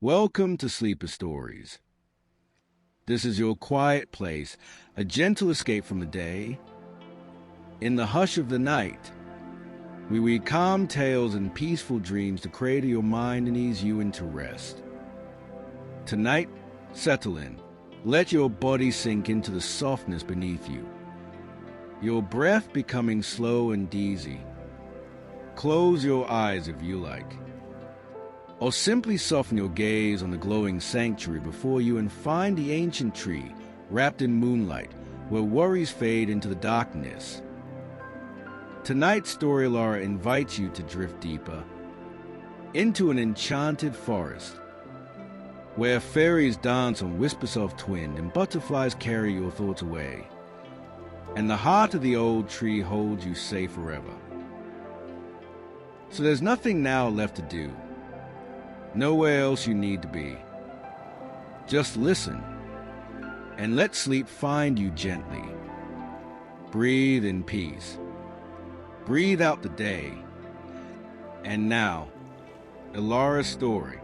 Welcome to Sleeper Stories. This is your quiet place, a gentle escape from the day. In the hush of the night, we read calm tales and peaceful dreams to cradle your mind and ease you into rest. Tonight, settle in. Let your body sink into the softness beneath you, your breath becoming slow and easy. Close your eyes if you like, or simply soften your gaze on the glowing sanctuary before you and find the ancient tree wrapped in moonlight where worries fade into the darkness. Tonight's story, Elara, invites you to drift deeper into an enchanted forest where fairies dance on whispers of twind and butterflies carry your thoughts away, and the heart of the old tree holds you safe forever. So there's nothing now left to do, nowhere else you need to be. Just listen and let sleep find you gently. Breathe in peace. Breathe out the day. And now, Elara's story.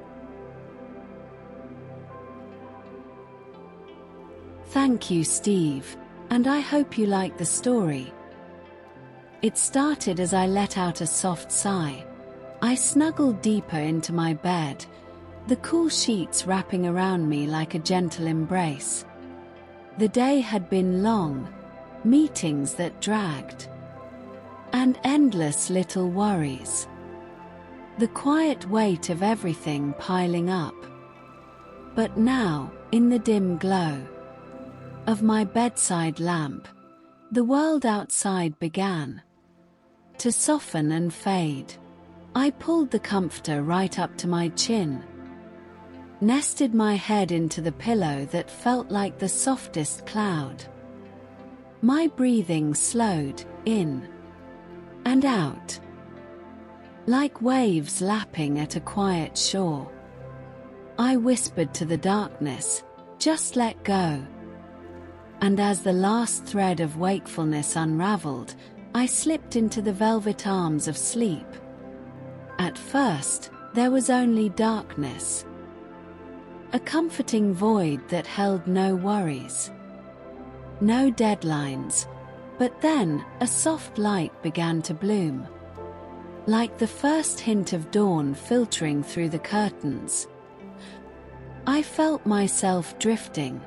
Thank you, Steve, and I hope you like the story. It started as I let out a soft sigh. I snuggled deeper into my bed, the cool sheets wrapping around me like a gentle embrace. The day had been long, meetings that dragged, and endless little worries. The quiet weight of everything piling up. But now, in the dim glow of my bedside lamp, the world outside began to soften and fade. I pulled the comforter right up to my chin, nested my head into the pillow that felt like the softest cloud. My breathing slowed in and out, like waves lapping at a quiet shore. I whispered to the darkness, "Just let go." And as the last thread of wakefulness unraveled, I slipped into the velvet arms of sleep. At first, there was only darkness, a comforting void that held no worries, no deadlines, but then a soft light began to bloom, like the first hint of dawn filtering through the curtains. I felt myself drifting,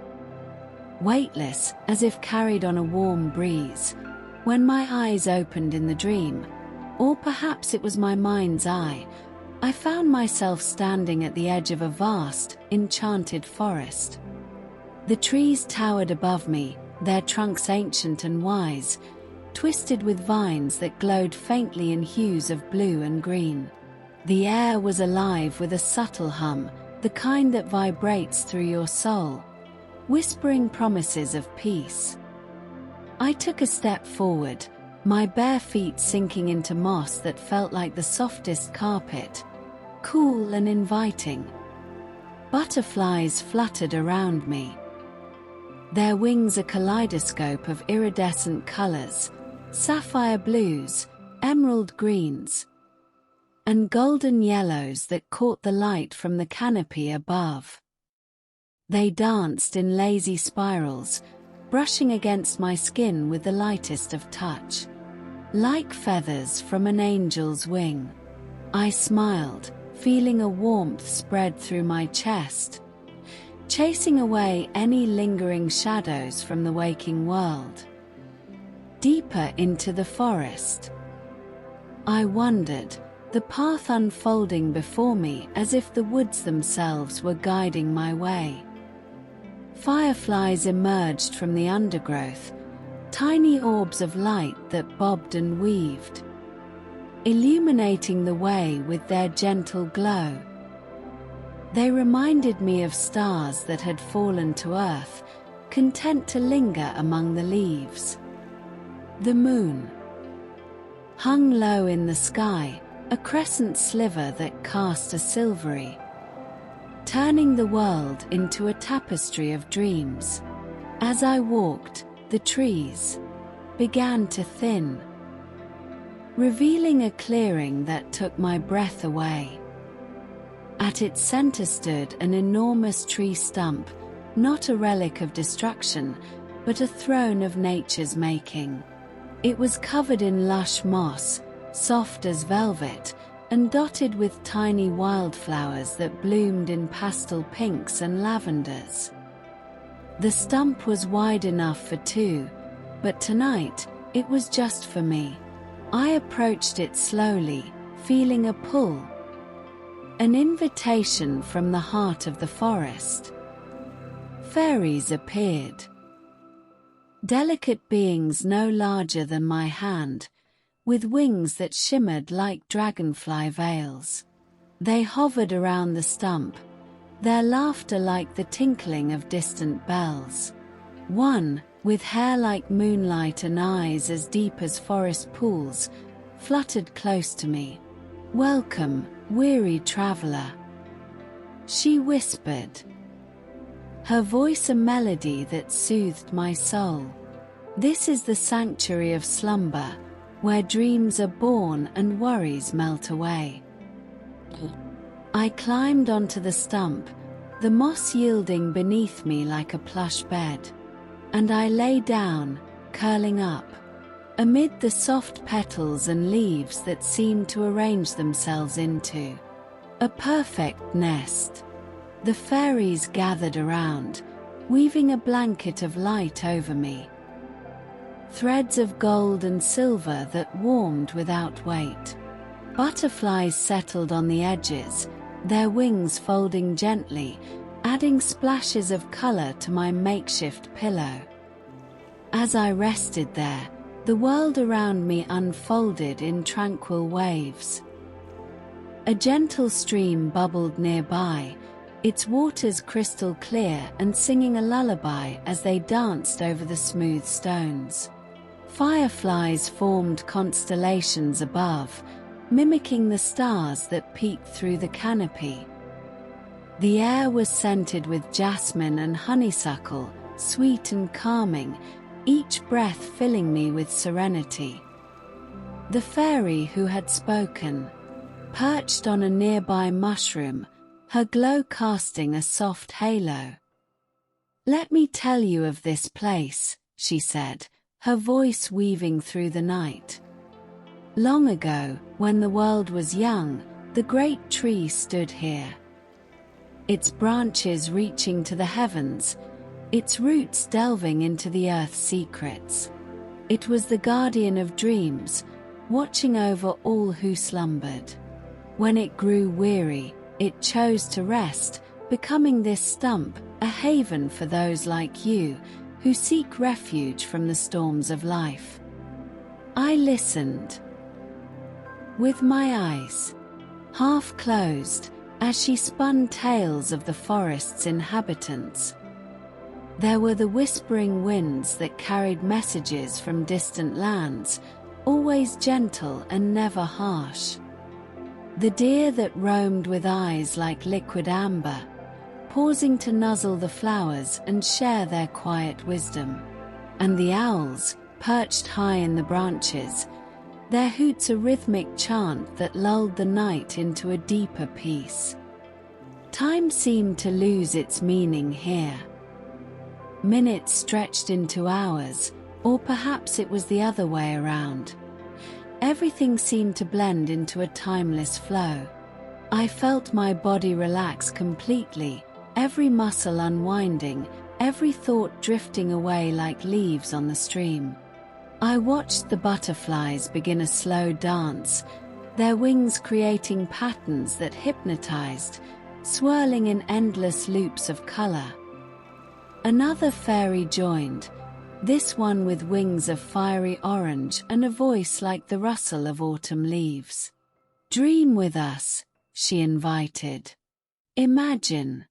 weightless as if carried on a warm breeze, when my eyes opened in the dream, or perhaps it was my mind's eye. I found myself standing at the edge of a vast, enchanted forest. The trees towered above me, their trunks ancient and wise, twisted with vines that glowed faintly in hues of blue and green. The air was alive with a subtle hum, the kind that vibrates through your soul, whispering promises of peace. I took a step forward, my bare feet sinking into moss that felt like the softest carpet, cool and inviting. Butterflies fluttered around me, their wings a kaleidoscope of iridescent colors, sapphire blues, emerald greens, and golden yellows that caught the light from the canopy above. They danced in lazy spirals, brushing against my skin with the lightest of touch, like feathers from an angel's wing. I smiled, feeling a warmth spread through my chest, chasing away any lingering shadows from the waking world. Deeper into the forest, I wandered, the path unfolding before me as if the woods themselves were guiding my way. Fireflies emerged from the undergrowth, tiny orbs of light that bobbed and weaved, illuminating the way with their gentle glow. They reminded me of stars that had fallen to earth, content to linger among the leaves. The moon hung low in the sky, a crescent sliver that cast a silvery, turning the world into a tapestry of dreams. As I walked, the trees began to thin, revealing a clearing that took my breath away. At its center stood an enormous tree stump, not a relic of destruction, but a throne of nature's making. It was covered in lush moss, soft as velvet, and dotted with tiny wildflowers that bloomed in pastel pinks and lavenders. The stump was wide enough for two, but tonight, it was just for me. I approached it slowly, feeling a pull. An invitation from the heart of the forest. Fairies appeared. Delicate beings no larger than my hand, with wings that shimmered like dragonfly veils. They hovered around the stump, their laughter like the tinkling of distant bells. One, with hair like moonlight and eyes as deep as forest pools, fluttered close to me. "Welcome, weary traveler," she whispered, her voice a melody that soothed my soul. "This is the sanctuary of slumber, where dreams are born and worries melt away." I climbed onto the stump, the moss yielding beneath me like a plush bed, and I lay down, curling up, amid the soft petals and leaves that seemed to arrange themselves into a perfect nest. The fairies gathered around, weaving a blanket of light over me. Threads of gold and silver that warmed without weight. Butterflies settled on the edges, their wings folding gently, adding splashes of color to my makeshift pillow. As I rested there, the world around me unfolded in tranquil waves. A gentle stream bubbled nearby, its waters crystal clear and singing a lullaby as they danced over the smooth stones. Fireflies formed constellations above, mimicking the stars that peeked through the canopy. The air was scented with jasmine and honeysuckle, sweet and calming, each breath filling me with serenity. The fairy who had spoken, perched on a nearby mushroom, her glow casting a soft halo. "Let me tell you of this place," she said, her voice weaving through the night. "Long ago, when the world was young, the great tree stood here. Its branches reaching to the heavens, its roots delving into the earth's secrets. It was the guardian of dreams, watching over all who slumbered. When it grew weary, it chose to rest, becoming this stump a haven for those like you, who seek refuge from the storms of life." I listened, with my eyes half closed, as she spun tales of the forest's inhabitants. There were the whispering winds that carried messages from distant lands, always gentle and never harsh. The deer that roamed with eyes like liquid amber, pausing to nuzzle the flowers and share their quiet wisdom. And the owls, perched high in the branches, their hoots a rhythmic chant that lulled the night into a deeper peace. Time seemed to lose its meaning here. Minutes stretched into hours, or perhaps it was the other way around. Everything seemed to blend into a timeless flow. I felt my body relax completely, every muscle unwinding, every thought drifting away like leaves on the stream. I watched the butterflies begin a slow dance, their wings creating patterns that hypnotized, swirling in endless loops of color. Another fairy joined, this one with wings of fiery orange and a voice like the rustle of autumn leaves. "Dream with us," she invited. "Imagine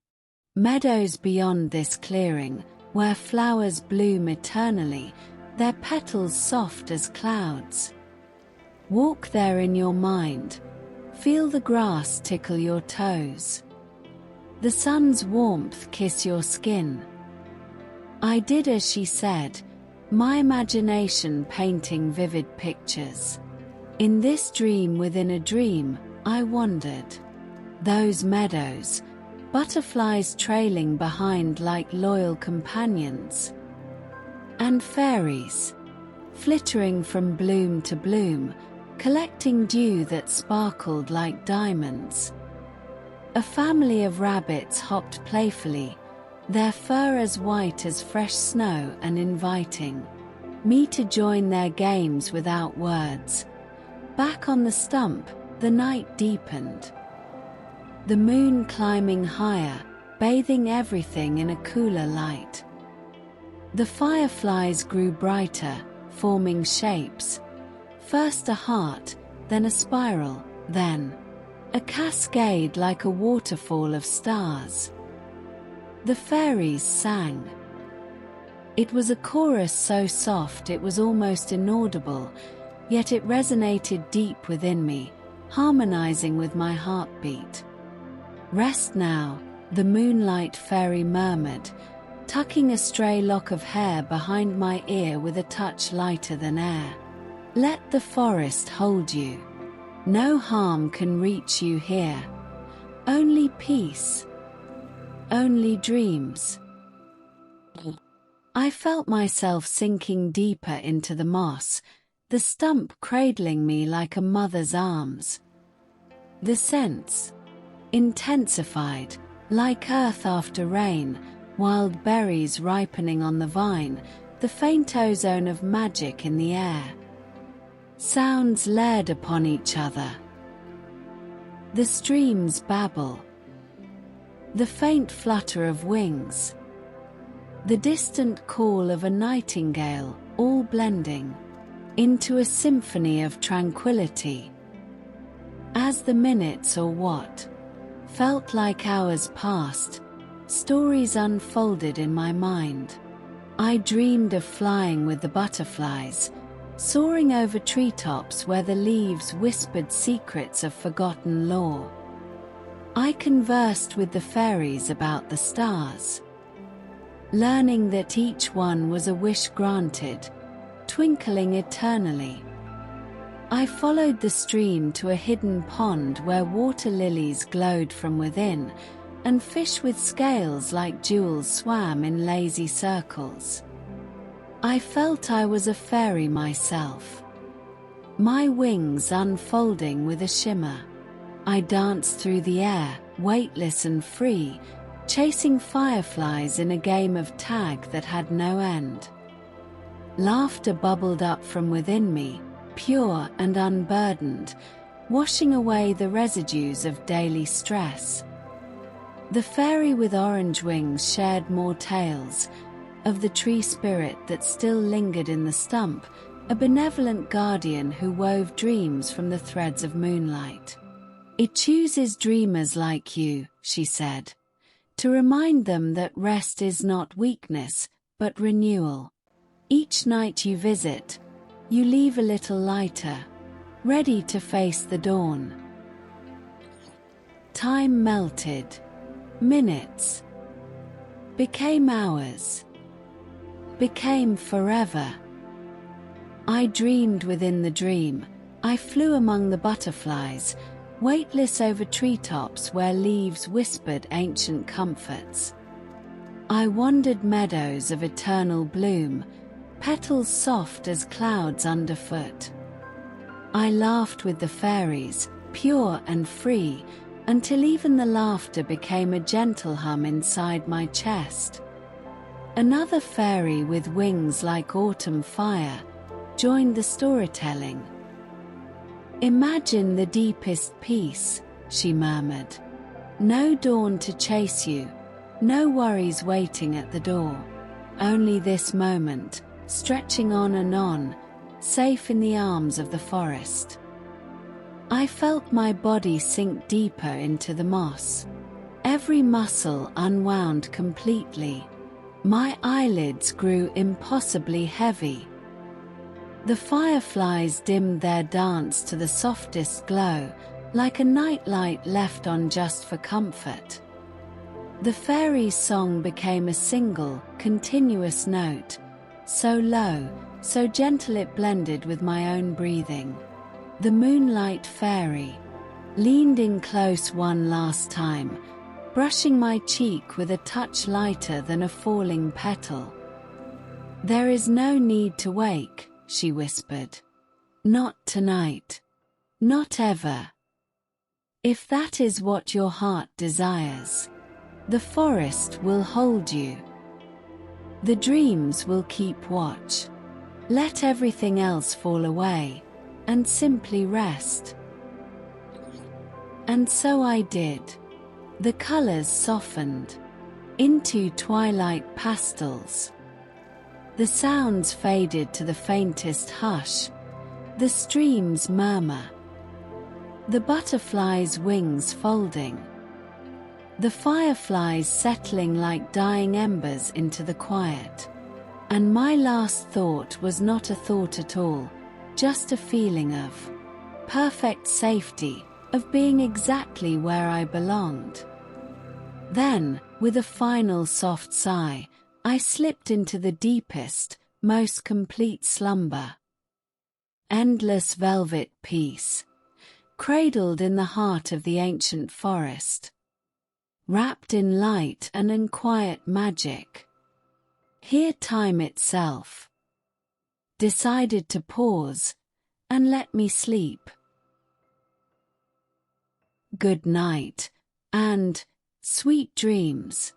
meadows beyond this clearing, where flowers bloom eternally, their petals soft as clouds. Walk there in your mind, feel the grass tickle your toes. The sun's warmth kiss your skin." I did as she said, my imagination painting vivid pictures. In this dream within a dream, I wandered. Those meadows, butterflies trailing behind like loyal companions. And fairies, flittering from bloom to bloom, collecting dew that sparkled like diamonds. A family of rabbits hopped playfully, their fur as white as fresh snow and inviting me to join their games without words. Back on the stump, the night deepened. The moon climbing higher, bathing everything in a cooler light. The fireflies grew brighter, forming shapes. First a heart, then a spiral, then a cascade like a waterfall of stars. The fairies sang. It was a chorus so soft it was almost inaudible, yet it resonated deep within me, harmonizing with my heartbeat. Rest now, the moonlight fairy murmured, tucking a stray lock of hair behind my ear with a touch lighter than air. Let the forest hold you. No harm can reach you here. Only peace. Only dreams. I felt myself sinking deeper into the moss, the stump cradling me like a mother's arms. The scents intensified, like earth after rain, wild berries ripening on the vine, the faint ozone of magic in the air. Sounds layered upon each other. The streams babble. The faint flutter of wings. The distant call of a nightingale, all blending into a symphony of tranquility. As the minutes or what felt like hours passed, stories unfolded in my mind. I dreamed of flying with the butterflies, soaring over treetops where the leaves whispered secrets of forgotten lore. I conversed with the fairies about the stars, learning that each one was a wish granted, twinkling eternally. I followed the stream to a hidden pond where water lilies glowed from within, and fish with scales like jewels swam in lazy circles. I felt I was a fairy myself, my wings unfolding with a shimmer. I danced through the air, weightless and free, chasing fireflies in a game of tag that had no end. Laughter bubbled up from within me, pure and unburdened, washing away the residues of daily stress. The fairy with orange wings shared more tales of the tree spirit that still lingered in the stump, a benevolent guardian who wove dreams from the threads of moonlight. It chooses dreamers like you, she said, to remind them that rest is not weakness, but renewal. Each night you visit, you leave a little lighter, ready to face the dawn. Time melted. Minutes became hours, became forever. I dreamed within the dream. I flew among the butterflies, weightless over treetops where leaves whispered ancient comforts. I wandered meadows of eternal bloom, petals soft as clouds underfoot. I laughed with the fairies, pure and free, until even the laughter became a gentle hum inside my chest. Another fairy with wings like autumn fire joined the storytelling. Imagine the deepest peace, she murmured. No dawn to chase you, no worries waiting at the door. Only this moment, stretching on and on, safe in the arms of the forest. I felt my body sink deeper into the moss. Every muscle unwound completely. My eyelids grew impossibly heavy. The fireflies dimmed their dance to the softest glow, like a nightlight left on just for comfort. The fairies' song became a single, continuous note, so low, so gentle it blended with my own breathing. The moonlight fairy, leaned in close one last time, brushing my cheek with a touch lighter than a falling petal. "There is no need to wake," she whispered. "Not tonight. Not ever. If that is what your heart desires, the forest will hold you. The dreams will keep watch. Let everything else fall away, and simply rest." And so I did. The colors softened into twilight pastels. The sounds faded to the faintest hush, the stream's murmur, the butterfly's wings folding, the fireflies settling like dying embers into the quiet. And my last thought was not a thought at all, just a feeling of perfect safety, of being exactly where I belonged. Then, with a final soft sigh, I slipped into the deepest, most complete slumber. Endless velvet peace, cradled in the heart of the ancient forest, wrapped in light and in quiet magic. Here time itself decided to pause and let me sleep. Good night, and sweet dreams.